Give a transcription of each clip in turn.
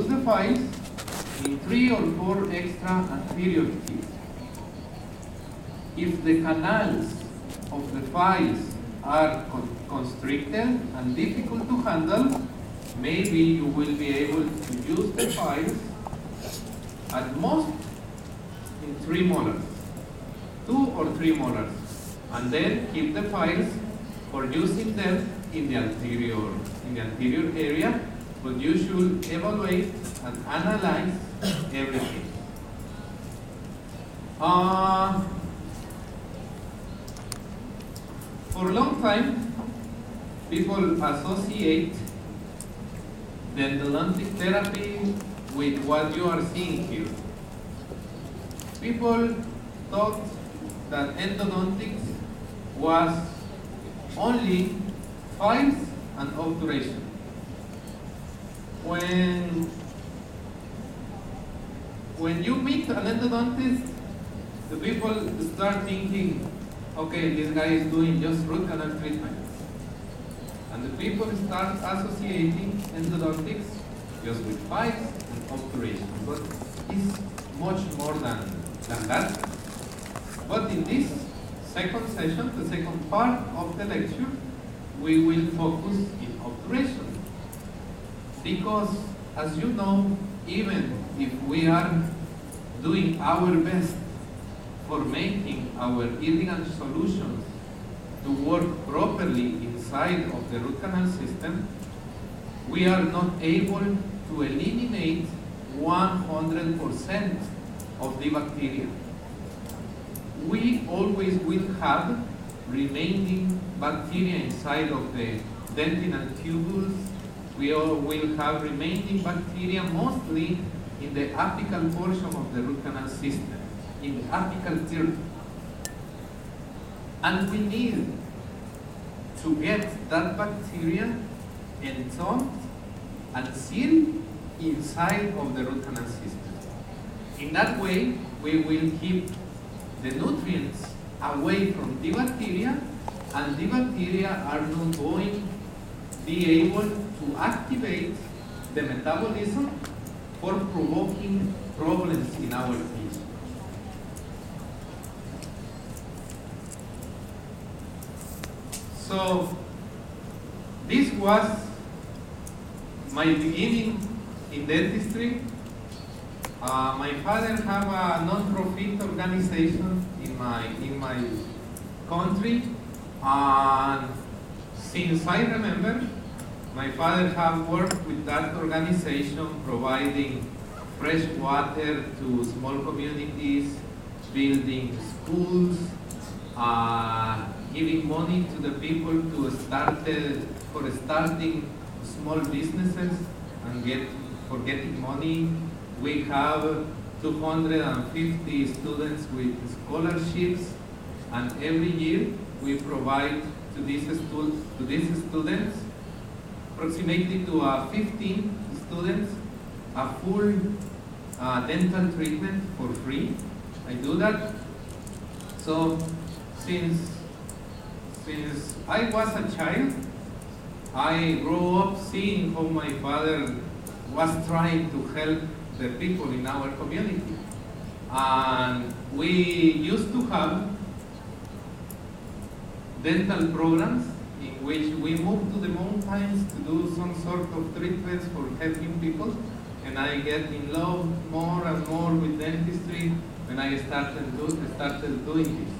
reduce the files in 3 or 4 extra anterior teeth. If the canals of the files are constricted and difficult to handle, maybe you will be able to use the files at most in 3 molars, 2 or 3 molars, and then keep the files for using them in the anterior area, but you should evaluate and analyze everything. For a long time, people associate the endodontic therapy with what you are seeing here. People thought that endodontics was only files and obturation. When you meet an endodontist, the people start thinking, okay, this guy is doing just root canal treatments. And the people start associating endodontics just with files and obturation. But it's much more than that. But in this second session, the second part of the lecture, we will focus in obturation. Because, as you know, even if we are doing our best for making our elegant solutions to work properly inside of the root canal system, we are not able to eliminate 100% of the bacteria. We always will have remaining bacteria inside of the dentinal tubules. We will have remaining bacteria mostly in the apical portion of the root canal system, in the apical third. And we need to get that bacteria entombed and sealed inside of the root canal system. In that way, we will keep the nutrients away from the bacteria, and the bacteria are not going to be able to activate the metabolism for provoking problems in our teeth. So this was my beginning in dentistry. My father have a non-profit organization in my country, and since I remember, my father have worked with that organization, providing fresh water to small communities, building schools, giving money to the people for starting small businesses and for getting money. We have 250 students with scholarships, and every year we provide to these students, approximately to 15 students, a full dental treatment for free. I do that. So since I was a child, I grew up seeing how my father was trying to help the people in our community. And we used to have dental programs in which we moved to the mountains to do some sort of treatments for helping people. And I get in love more and more with dentistry when I started doing this.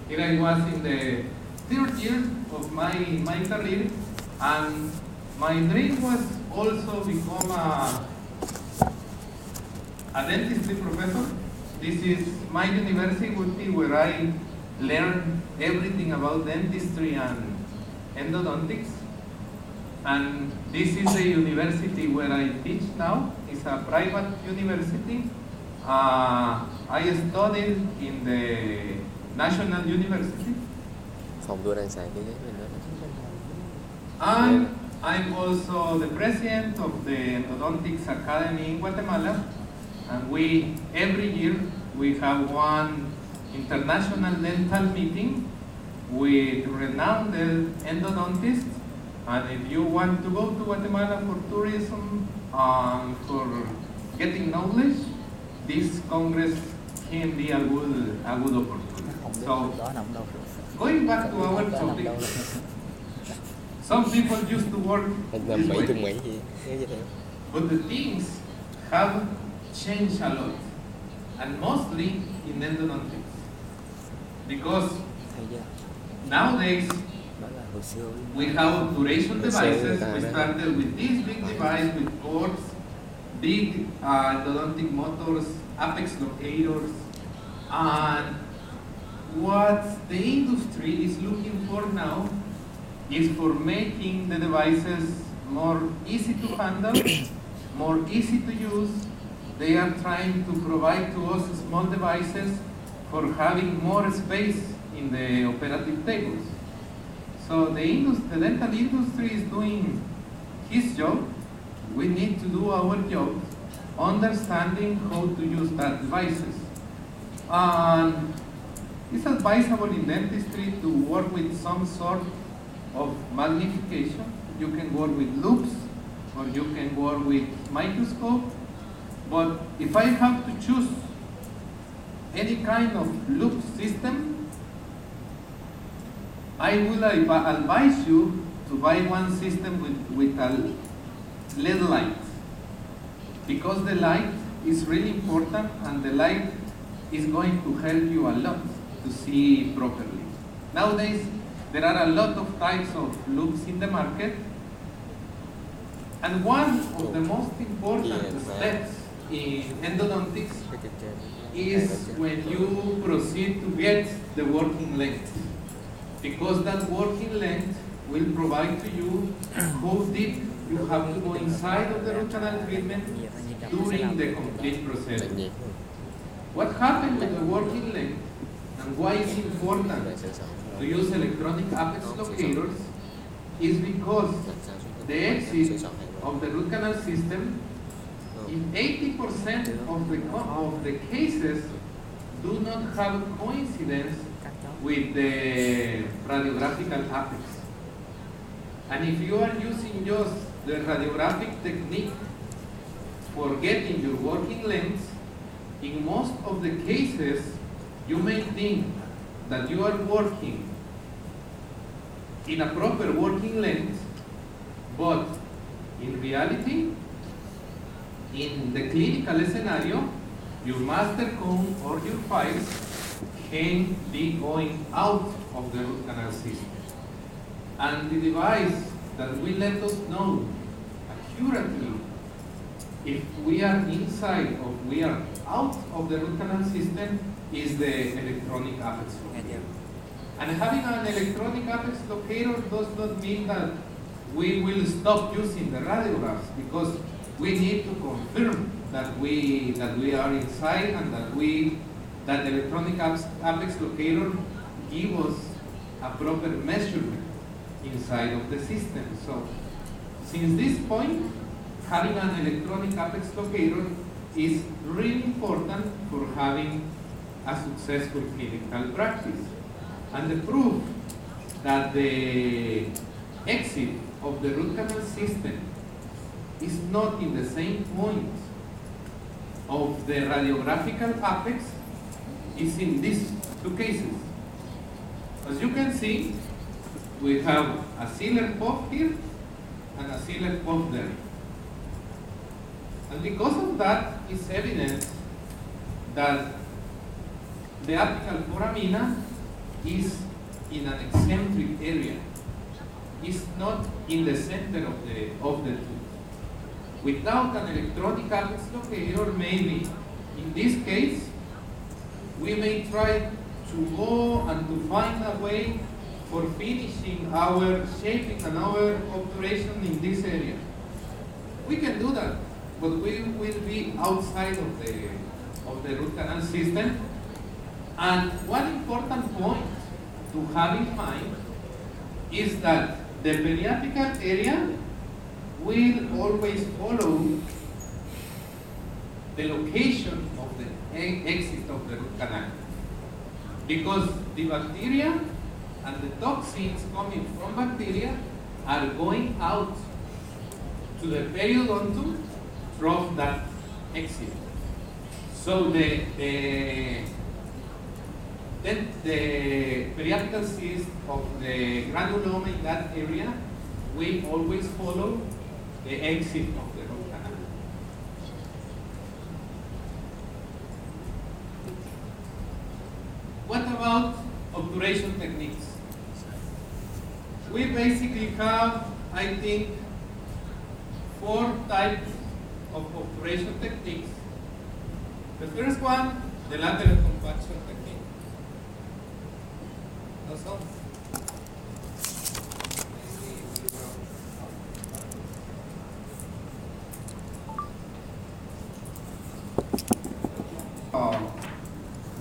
Here I was in the third year of my career, and my dream was also become a dentistry professor. This is my university where I learned everything about dentistry and endodontics. And this is the university where I teach now. It's a private university. I studied in the National University. And I'm also the president of the Endodontics Academy in Guatemala. And every year we have one international dental meeting with renowned endodontists. And if you want to go to Guatemala for tourism, for getting knowledge, this Congress can be a good opportunity. So, going back to our topic, some people used to work this way, but the things have changed a lot, and mostly in endodontics, because nowadays we have duration devices. We started with this big device with cords, big endodontic motors, apex locators, and what the industry is looking for now is for making the devices more easy to handle, more easy to use. They are trying to provide to us small devices for having more space in the operative tables. So the dental industry is doing his job. We need to do our job, understanding how to use that devices. And it's advisable in dentistry to work with some sort of magnification. You can work with loops, or you can work with microscope. But if I have to choose any kind of loop system, I will advise you to buy one system with a LED light, because the light is really important, and the light is going to help you a lot to see properly. Nowadays, there are a lot of types of loops in the market, and one of the most important steps in endodontics is when you proceed to get the working length, because that working length will provide to you how deep you have to go inside of the root canal treatment during the complete procedure. What happens with the working length, and why it's important to use electronic apex locators, is because the exit of the root canal system, in 80% of the cases, do not have coincidence with the radiographical apex. And if you are using just the radiographic technique for getting your working length, in most of the cases, you may think that you are working in a proper working length, but in reality, in the clinical scenario, your master cone or your files can be going out of the root canal system. And the device that will let us know accurately if we are inside or we are out of the root canal system is the electronic apex locator. And having an electronic apex locator does not mean that we will stop using the radiographs, because we need to confirm that we are inside, and that electronic apex locator give us a proper measurement inside of the system. So, since this point, having an electronic apex locator is really important for having a successful clinical practice. And the proof that the exit of the root canal system is not in the same point of the radiographical apex is in these two cases. As you can see, we have a sealer puff here and a sealer puff there. And because of that, it's evident that the apical foramina is in an eccentric area. It's not in the center of the tooth. Without an electronic apex locator, maybe in this case, we may try to go and to find a way for finishing our shaping and our obturation in this area. We can do that, but we will be outside of the root canal system. And one important point to have in mind is that the periapical area will always follow the location of the exit of the root canal, because the bacteria and the toxins coming from bacteria are going out to the periodontum drop that exit. So the periapical cyst of the granuloma in that area will always follow the exit of the root canal. What about obturation techniques? We basically have, I think, 4 types of obturation techniques. The first one, the lateral compaction technique. Also,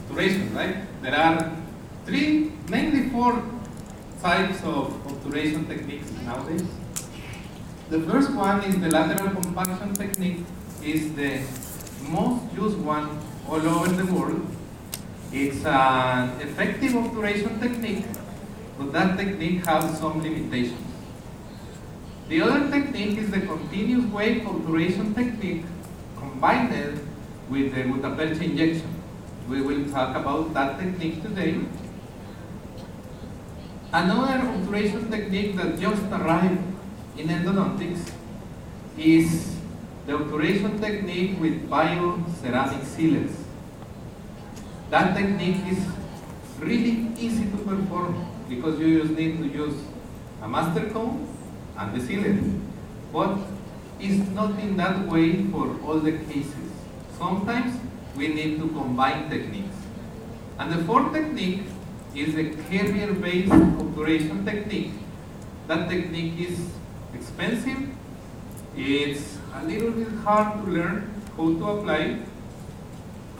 obturation, right? There are mainly 4 types of obturation techniques nowadays. The first one is the lateral compaction technique. Is the most used one all over the world. It's an effective obturation technique, but that technique has some limitations. The other technique is the continuous wave obturation technique combined with the gutta-percha injection. We will talk about that technique today. Another obturation technique that just arrived in endodontics is the obturation technique with bioceramic sealers. That technique is really easy to perform because you just need to use a master cone and the sealer. But it's not in that way for all the cases. Sometimes we need to combine techniques. And the fourth technique is the carrier-based obturation technique. That technique is expensive. It's a little bit hard to learn how to apply.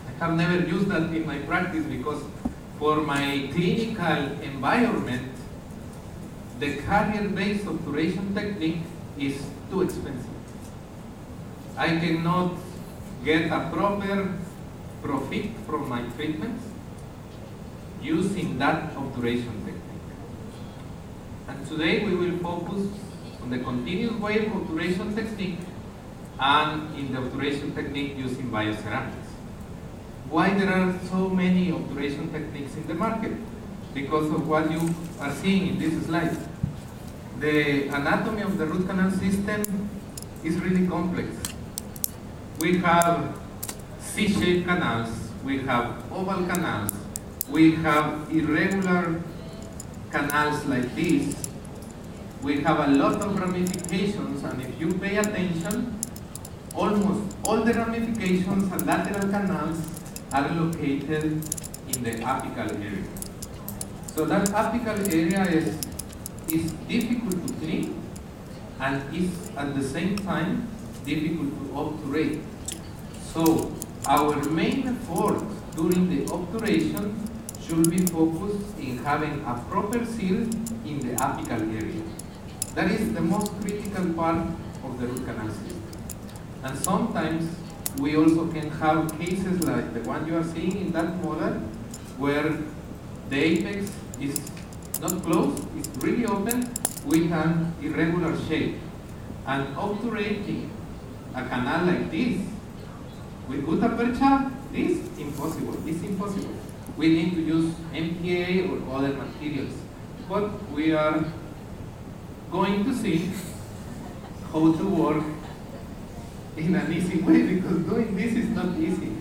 I have never used that in my practice because for my clinical environment, the carrier-based obturation technique is too expensive. I cannot get a proper profit from my treatments using that obturation technique. And today we will focus on the continuous wave obturation technique and in the obturation technique using bioceramics. Why there are so many obturation techniques in the market? Because of what you are seeing in this slide. The anatomy of the root canal system is really complex. We have C-shaped canals, we have oval canals, we have irregular canals like this. We have a lot of ramifications, and if you pay attention, almost all the ramifications and lateral canals are located in the apical area. So that apical area is difficult to clean and is at the same time difficult to obturate. So our main effort during the obturation should be focused in having a proper seal in the apical area. That is the most critical part of the root canal system. And sometimes we also can have cases like the one you are seeing in that model where the apex is not closed, it's really open with an irregular shape. And obturating a canal like this with gutta-percha is impossible. It's impossible. We need to use MPA or other materials. But we are going to see how to work in an easy way, because doing this is not easy.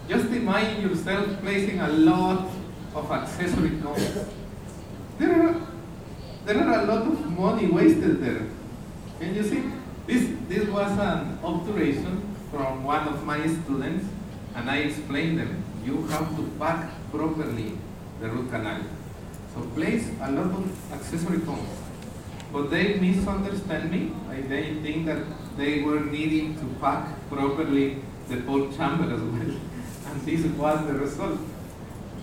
Just imagine yourself placing a lot of accessory cones. There are a lot of money wasted there. Can you see? This was an obturation from one of my students, and I explained them, you have to pack properly the root canal. So place a lot of accessory cones. But they misunderstand me. They think that they were needing to pack properly the pulp chamber as well. And this was the result.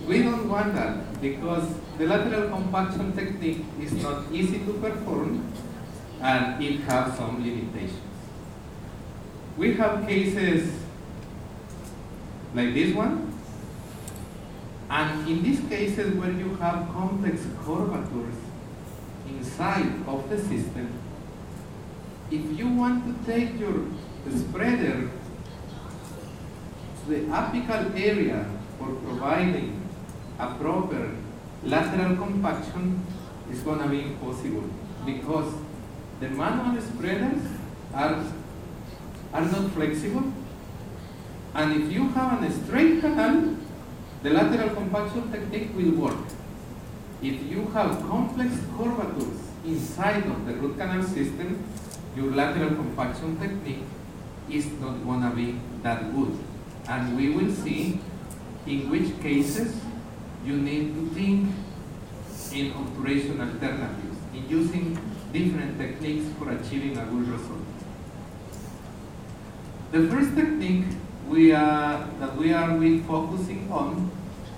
We don't want that because the lateral compaction technique is not easy to perform and it has some limitations. We have cases like this one. And in these cases where you have complex curvatures inside of the system, if you want to take your the spreader to the apical area for providing a proper lateral compaction is going to be impossible, because the manual spreaders are not flexible, and if you have a straight canal, the lateral compaction technique will work. If you have complex curvatures inside of the root canal system, your lateral compaction technique is not going to be that good. And we will see in which cases you need to think in obturation alternatives, in using different techniques for achieving a good result. The first technique that we are focusing on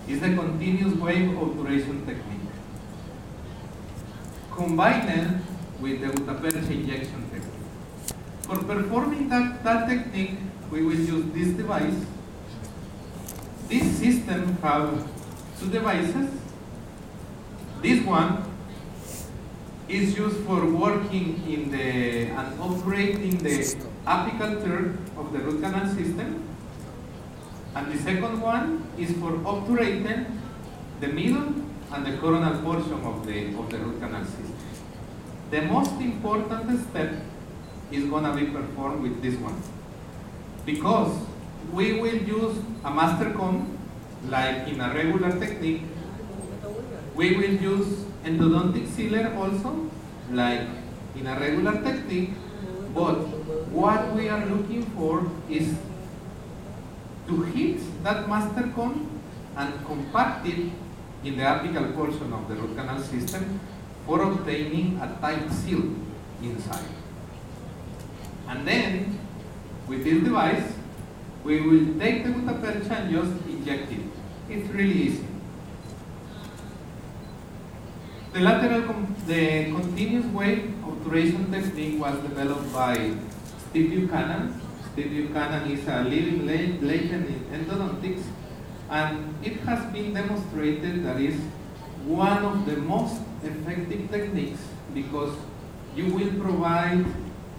is the continuous wave obturation technique, combined with the gutta-percha injection technique. For performing that technique, we will use this device. This system has two devices. This one is used for working in and operating the apical third of the root canal system. And the second one is for obturating the middle and the coronal portion of the root canal system. The most important step is going to be performed with this one, because we will use a master cone like in a regular technique. We will use endodontic sealer also like in a regular technique, but what we are looking for is to hit that master cone and compact it in the apical portion of the root canal system for obtaining a tight seal inside. And then, with this device, we will take the gutta-percha and just inject it. It's really easy. The continuous wave obturation technique was developed by Steve Buchanan. Steve Buchanan is a living legend in endodontics, and it has been demonstrated that is one of the most effective techniques, because you will provide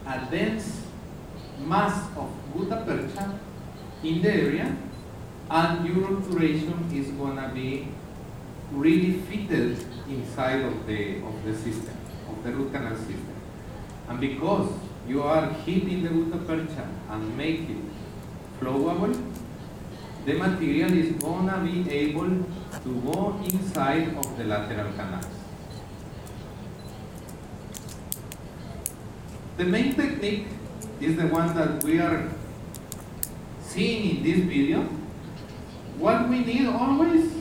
a dense mass of gutta-percha in the area, and your obturation is going to be really fitted inside of the system, of the root canal system. And because you are hitting the gutta-percha and make it flowable, the material is going to be able to go inside of the lateral canals. The main technique is the one that we are seeing in this video. What we need always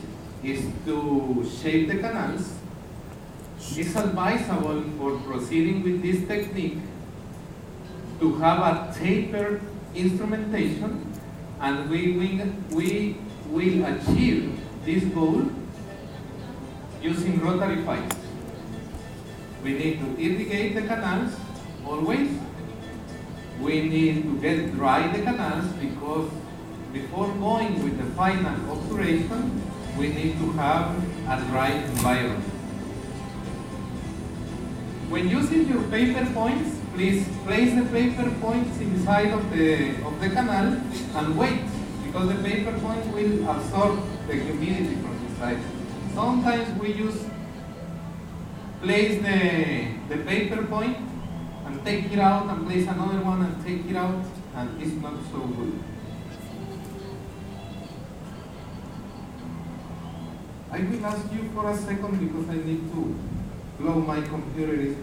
is to shape the canals. It's advisable for proceeding with this technique to have a tapered instrumentation, and we will achieve this goal using rotary files. We need to irrigate the canals always. We need to get dry the canals, because before going with the final obturation, we need to have a dry environment. When using your paper points, please place the paper points inside of the canal and wait, because the paper point will absorb the humidity from inside. Sometimes we place the paper point and take it out and place another one and take it out, and it's not so good. I will ask you for a second because I need to blow. My computer is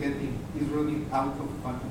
running out of battery.